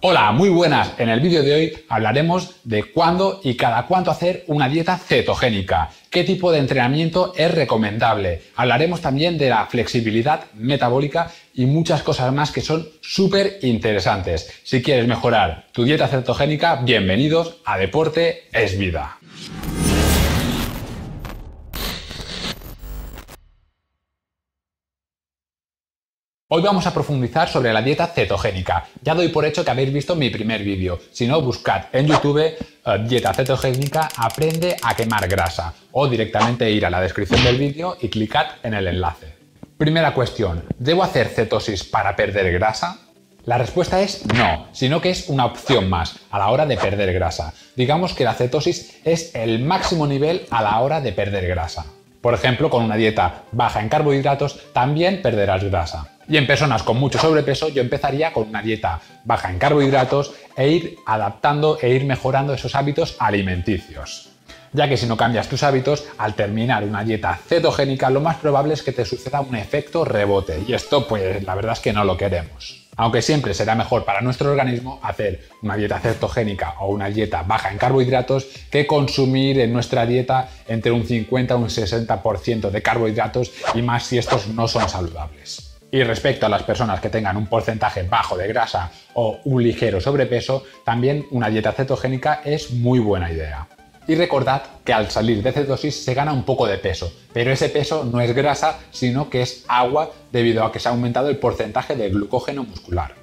Hola, muy buenas. En el vídeo de hoy hablaremos de cuándo y cada cuánto hacer una dieta cetogénica, qué tipo de entrenamiento es recomendable. Hablaremos también de la flexibilidad metabólica y muchas cosas más que son súper interesantes. Si quieres mejorar tu dieta cetogénica, bienvenidos a Deporte es Vida. Hoy vamos a profundizar sobre la dieta cetogénica. Ya doy por hecho que habéis visto mi primer vídeo. Si no, buscad en YouTube dieta cetogénica aprende a quemar grasa o directamente ir a la descripción del vídeo y clicad en el enlace. Primera cuestión, ¿debo hacer cetosis para perder grasa? La respuesta es no, sino que es una opción más a la hora de perder grasa. Digamos que la cetosis es el máximo nivel a la hora de perder grasa. Por ejemplo, con una dieta baja en carbohidratos también perderás grasa. Y en personas con mucho sobrepeso yo empezaría con una dieta baja en carbohidratos e ir adaptando e ir mejorando esos hábitos alimenticios. Ya que si no cambias tus hábitos, al terminar una dieta cetogénica lo más probable es que te suceda un efecto rebote y esto pues la verdad es que no lo queremos. Aunque siempre será mejor para nuestro organismo hacer una dieta cetogénica o una dieta baja en carbohidratos que consumir en nuestra dieta entre un 50 y un 60% de carbohidratos y más si estos no son saludables. Y respecto a las personas que tengan un porcentaje bajo de grasa o un ligero sobrepeso, también una dieta cetogénica es muy buena idea. Y recordad que al salir de cetosis se gana un poco de peso, pero ese peso no es grasa, sino que es agua debido a que se ha aumentado el porcentaje de glucógeno muscular.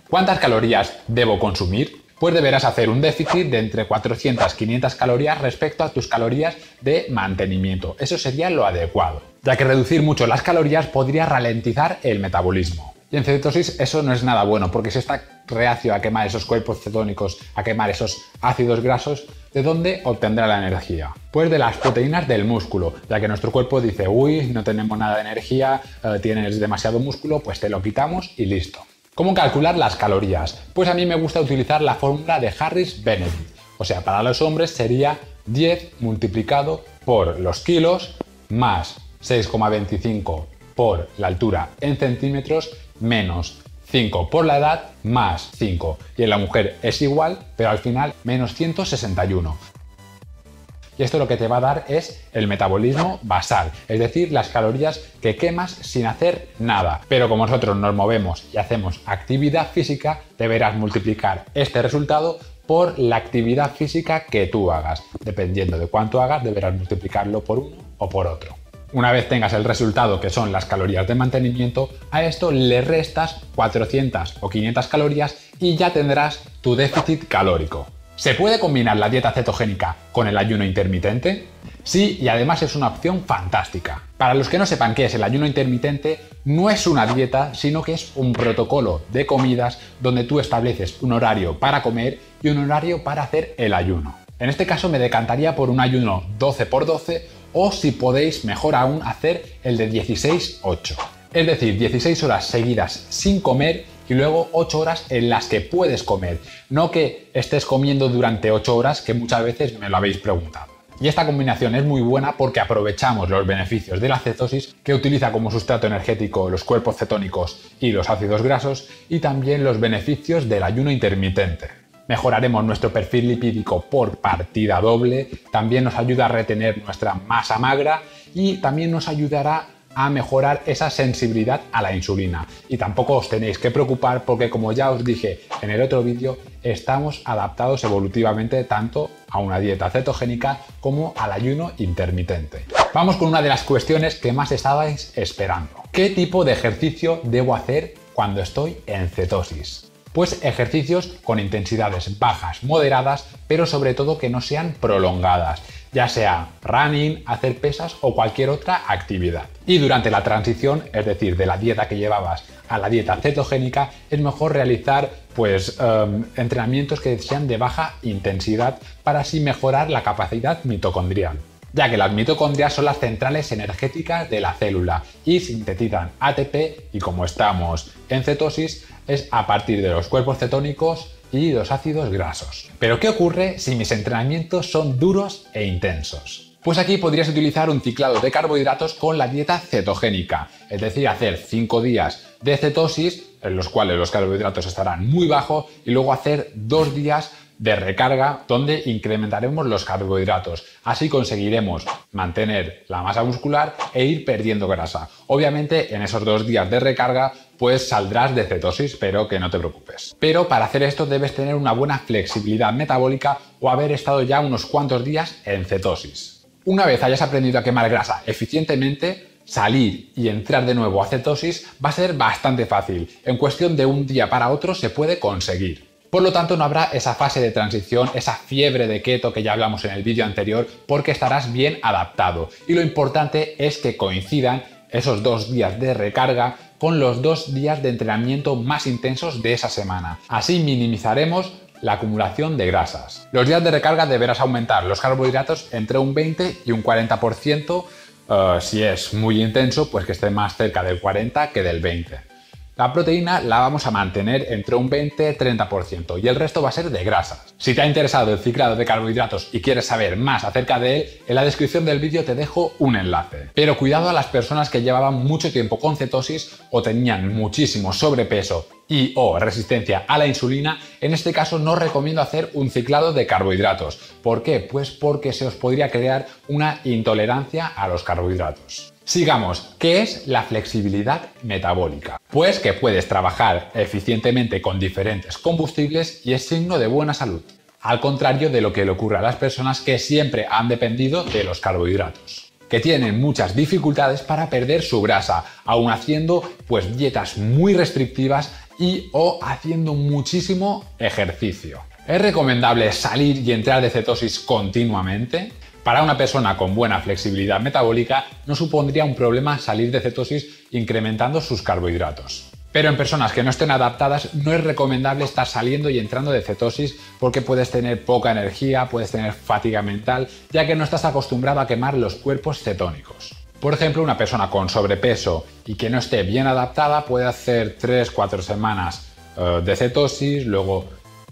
¿Cuántas calorías debo consumir? Pues deberás hacer un déficit de entre 400 y 500 calorías respecto a tus calorías de mantenimiento. Eso sería lo adecuado, ya que reducir mucho las calorías podría ralentizar el metabolismo. Y en cetosis eso no es nada bueno, porque si está reacio a quemar esos cuerpos cetónicos, a quemar esos ácidos grasos, ¿de dónde obtendrá la energía? Pues de las proteínas del músculo, ya que nuestro cuerpo dice, uy, no tenemos nada de energía, tienes demasiado músculo, pues te lo quitamos y listo. ¿Cómo calcular las calorías? Pues a mí me gusta utilizar la fórmula de Harris-Benedict. O sea, para los hombres sería 10 multiplicado por los kilos más 6,25 por la altura en centímetros menos 5 por la edad más 5. Y en la mujer es igual, pero al final menos 161. Y esto lo que te va a dar es el metabolismo basal, es decir, las calorías que quemas sin hacer nada. Pero como nosotros nos movemos y hacemos actividad física, deberás multiplicar este resultado por la actividad física que tú hagas. Dependiendo de cuánto hagas, deberás multiplicarlo por uno o por otro. Una vez tengas el resultado, que son las calorías de mantenimiento, a esto le restas 400 o 500 calorías y ya tendrás tu déficit calórico. ¿Se puede combinar la dieta cetogénica con el ayuno intermitente? Sí, y además es una opción fantástica. Para los que no sepan qué es el ayuno intermitente, no es una dieta, sino que es un protocolo de comidas donde tú estableces un horario para comer y un horario para hacer el ayuno. En este caso me decantaría por un ayuno 12×12 o si podéis, mejor aún, hacer el de 16-8. Es decir, 16 horas seguidas sin comer y luego 8 horas en las que puedes comer. No que estés comiendo durante 8 horas, que muchas veces me lo habéis preguntado. Y esta combinación es muy buena porque aprovechamos los beneficios de la cetosis, que utiliza como sustrato energético los cuerpos cetónicos y los ácidos grasos, y también los beneficios del ayuno intermitente. Mejoraremos nuestro perfil lipídico por partida doble, también nos ayuda a retener nuestra masa magra y también nos ayudará a mejorar esa sensibilidad a la insulina. Y tampoco os tenéis que preocupar porque, como ya os dije en el otro vídeo, estamos adaptados evolutivamente tanto a una dieta cetogénica como al ayuno intermitente. Vamos con una de las cuestiones que más estabais esperando. ¿Qué tipo de ejercicio debo hacer cuando estoy en cetosis? Pues ejercicios con intensidades bajas, moderadas, pero sobre todo que no sean prolongadas, ya sea running, hacer pesas o cualquier otra actividad. Y durante la transición, es decir, de la dieta que llevabas a la dieta cetogénica, es mejor realizar entrenamientos que sean de baja intensidad para así mejorar la capacidad mitocondrial, ya que las mitocondrias son las centrales energéticas de la célula y sintetizan ATP y como estamos en cetosis es a partir de los cuerpos cetónicos y los ácidos grasos. Pero ¿qué ocurre si mis entrenamientos son duros e intensos? Pues aquí podrías utilizar un ciclado de carbohidratos con la dieta cetogénica, es decir, hacer 5 días de cetosis en los cuales los carbohidratos estarán muy bajos, y luego hacer 2 días de recarga donde incrementaremos los carbohidratos. Así conseguiremos mantener la masa muscular e ir perdiendo grasa. Obviamente en esos 2 días de recarga pues saldrás de cetosis, pero que no te preocupes. Pero para hacer esto debes tener una buena flexibilidad metabólica o haber estado ya unos cuantos días en cetosis. Una vez hayas aprendido a quemar grasa eficientemente, salir y entrar de nuevo a cetosis va a ser bastante fácil. En cuestión de un día para otro se puede conseguir. Por lo tanto, no habrá esa fase de transición, esa fiebre de keto que ya hablamos en el vídeo anterior, porque estarás bien adaptado. Y lo importante es que coincidan esos 2 días de recarga con los 2 días de entrenamiento más intensos de esa semana. Así minimizaremos la acumulación de grasas. Los días de recarga deberás aumentar los carbohidratos entre un 20 y un 40%. Si es muy intenso, pues que esté más cerca del 40 que del 20. La proteína la vamos a mantener entre un 20-30% y el resto va a ser de grasas. Si te ha interesado el ciclado de carbohidratos y quieres saber más acerca de él, en la descripción del vídeo te dejo un enlace. Pero cuidado a las personas que llevaban mucho tiempo con cetosis o tenían muchísimo sobrepeso y o resistencia a la insulina. En este caso no recomiendo hacer un ciclado de carbohidratos. ¿Por qué? Pues porque se os podría crear una intolerancia a los carbohidratos. Sigamos, ¿qué es la flexibilidad metabólica? Pues que puedes trabajar eficientemente con diferentes combustibles y es signo de buena salud, al contrario de lo que le ocurre a las personas que siempre han dependido de los carbohidratos, que tienen muchas dificultades para perder su grasa, aun haciendo pues dietas muy restrictivas y o haciendo muchísimo ejercicio. ¿Es recomendable salir y entrar de cetosis continuamente? Para una persona con buena flexibilidad metabólica no supondría un problema salir de cetosis incrementando sus carbohidratos. Pero en personas que no estén adaptadas no es recomendable estar saliendo y entrando de cetosis porque puedes tener poca energía, puedes tener fatiga mental, ya que no estás acostumbrado a quemar los cuerpos cetónicos. Por ejemplo, una persona con sobrepeso y que no esté bien adaptada puede hacer 3-4 semanas de cetosis, luego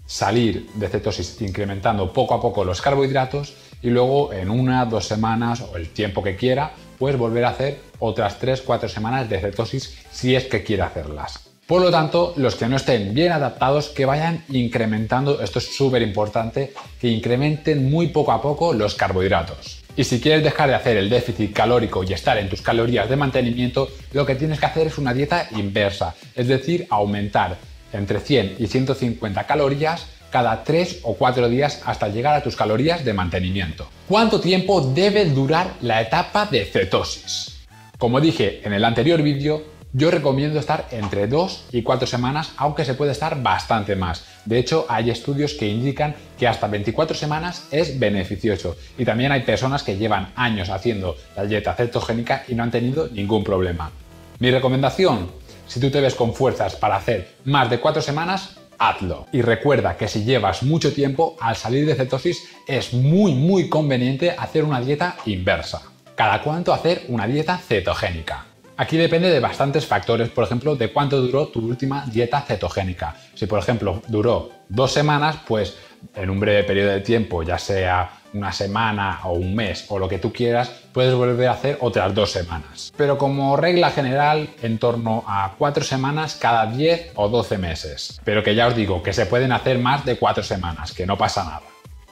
salir de cetosis incrementando poco a poco los carbohidratos y luego en 1-2 semanas o el tiempo que quiera, pues volver a hacer otras 3-4 semanas de cetosis si es que quiere hacerlas. Por lo tanto, los que no estén bien adaptados, que vayan incrementando, esto es súper importante, que incrementen muy poco a poco los carbohidratos. Y si quieres dejar de hacer el déficit calórico y estar en tus calorías de mantenimiento, lo que tienes que hacer es una dieta inversa, es decir, aumentar entre 100 y 150 calorías cada 3 o 4 días hasta llegar a tus calorías de mantenimiento. ¿Cuánto tiempo debe durar la etapa de cetosis? Como dije en el anterior vídeo, yo recomiendo estar entre 2 y 4 semanas, aunque se puede estar bastante más. De hecho, hay estudios que indican que hasta 24 semanas es beneficioso. Y también hay personas que llevan años haciendo la dieta cetogénica y no han tenido ningún problema. Mi recomendación: si tú te ves con fuerzas para hacer más de 4 semanas, hazlo. Y recuerda que si llevas mucho tiempo, al salir de cetosis es muy conveniente hacer una dieta inversa. ¿Cada cuánto hacer una dieta cetogénica? Aquí depende de bastantes factores, por ejemplo, de cuánto duró tu última dieta cetogénica. Si, por ejemplo, duró 2 semanas, pues en un breve periodo de tiempo, ya sea una semana o un mes o lo que tú quieras, puedes volver a hacer otras 2 semanas. Pero como regla general, en torno a 4 semanas cada 10 o 12 meses. Pero que ya os digo que se pueden hacer más de 4 semanas, que no pasa nada.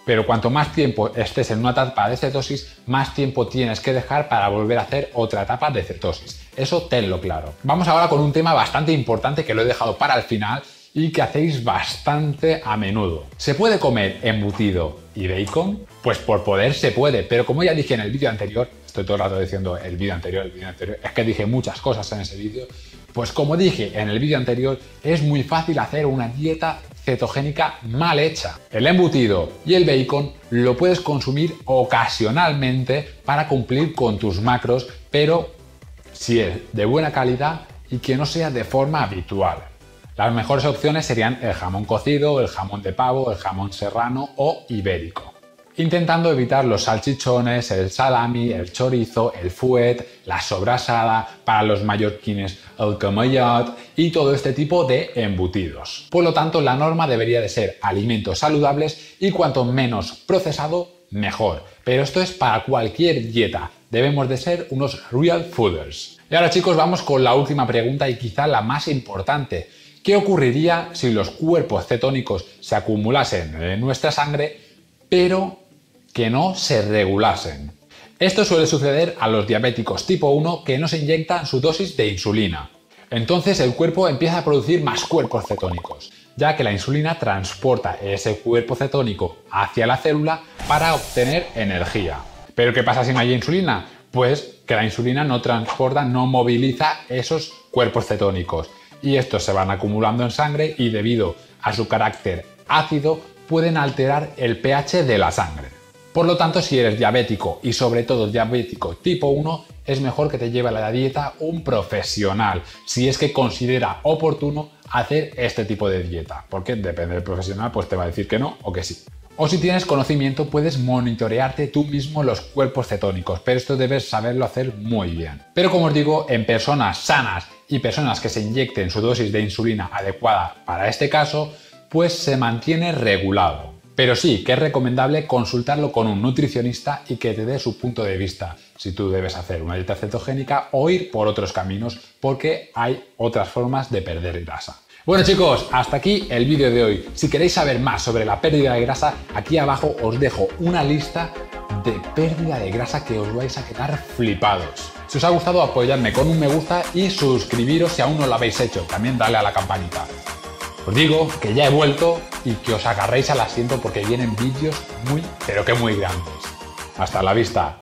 Pero cuanto más tiempo estés en una etapa de cetosis, más tiempo tienes que dejar para volver a hacer otra etapa de cetosis. Eso tenlo claro. Vamos ahora con un tema bastante importante que lo he dejado para el final y que hacéis bastante a menudo. ¿Se puede comer embutido y bacon? Pues por poder se puede, pero como ya dije en el vídeo anterior, estoy todo el rato diciendo el vídeo anterior, es que dije muchas cosas en ese vídeo, pues como dije en el vídeo anterior, es muy fácil hacer una dieta cetogénica mal hecha. El embutido y el bacon lo puedes consumir ocasionalmente para cumplir con tus macros, pero si es de buena calidad y que no sea de forma habitual. Las mejores opciones serían el jamón cocido, el jamón de pavo, el jamón serrano o ibérico, intentando evitar los salchichones, el salami, el chorizo, el fuet, la sobrasada, para los mallorquines el camellot y todo este tipo de embutidos. Por lo tanto, la norma debería de ser alimentos saludables y cuanto menos procesado, mejor. Pero esto es para cualquier dieta. Debemos de ser unos real fooders. Y ahora, chicos, vamos con la última pregunta y quizá la más importante. ¿Qué ocurriría si los cuerpos cetónicos se acumulasen en nuestra sangre, pero que no se regulasen? Esto suele suceder a los diabéticos tipo 1 que no se inyectan su dosis de insulina. Entonces el cuerpo empieza a producir más cuerpos cetónicos, ya que la insulina transporta ese cuerpo cetónico hacia la célula para obtener energía. ¿Pero qué pasa si no hay insulina? Pues que la insulina no transporta, no moviliza esos cuerpos cetónicos y estos se van acumulando en sangre y debido a su carácter ácido pueden alterar el pH de la sangre. Por lo tanto, si eres diabético y sobre todo diabético tipo 1, es mejor que te lleve a la dieta un profesional, si es que considera oportuno hacer este tipo de dieta, porque depende del profesional, pues te va a decir que no o que sí. O si tienes conocimiento, puedes monitorearte tú mismo los cuerpos cetónicos, pero esto debes saberlo hacer muy bien. Pero como os digo, en personas sanas y personas que se inyecten su dosis de insulina adecuada para este caso, pues se mantiene regulado. Pero sí que es recomendable consultarlo con un nutricionista y que te dé su punto de vista, si tú debes hacer una dieta cetogénica o ir por otros caminos, porque hay otras formas de perder grasa. Bueno chicos, hasta aquí el vídeo de hoy. Si queréis saber más sobre la pérdida de grasa, aquí abajo os dejo una lista de pérdida de grasa que os vais a quedar flipados. Si os ha gustado, apoyadme con un me gusta y suscribiros si aún no lo habéis hecho. También dale a la campanita. Os digo que ya he vuelto y que os agarréis al asiento porque vienen vídeos muy, pero que muy grandes. Hasta la vista.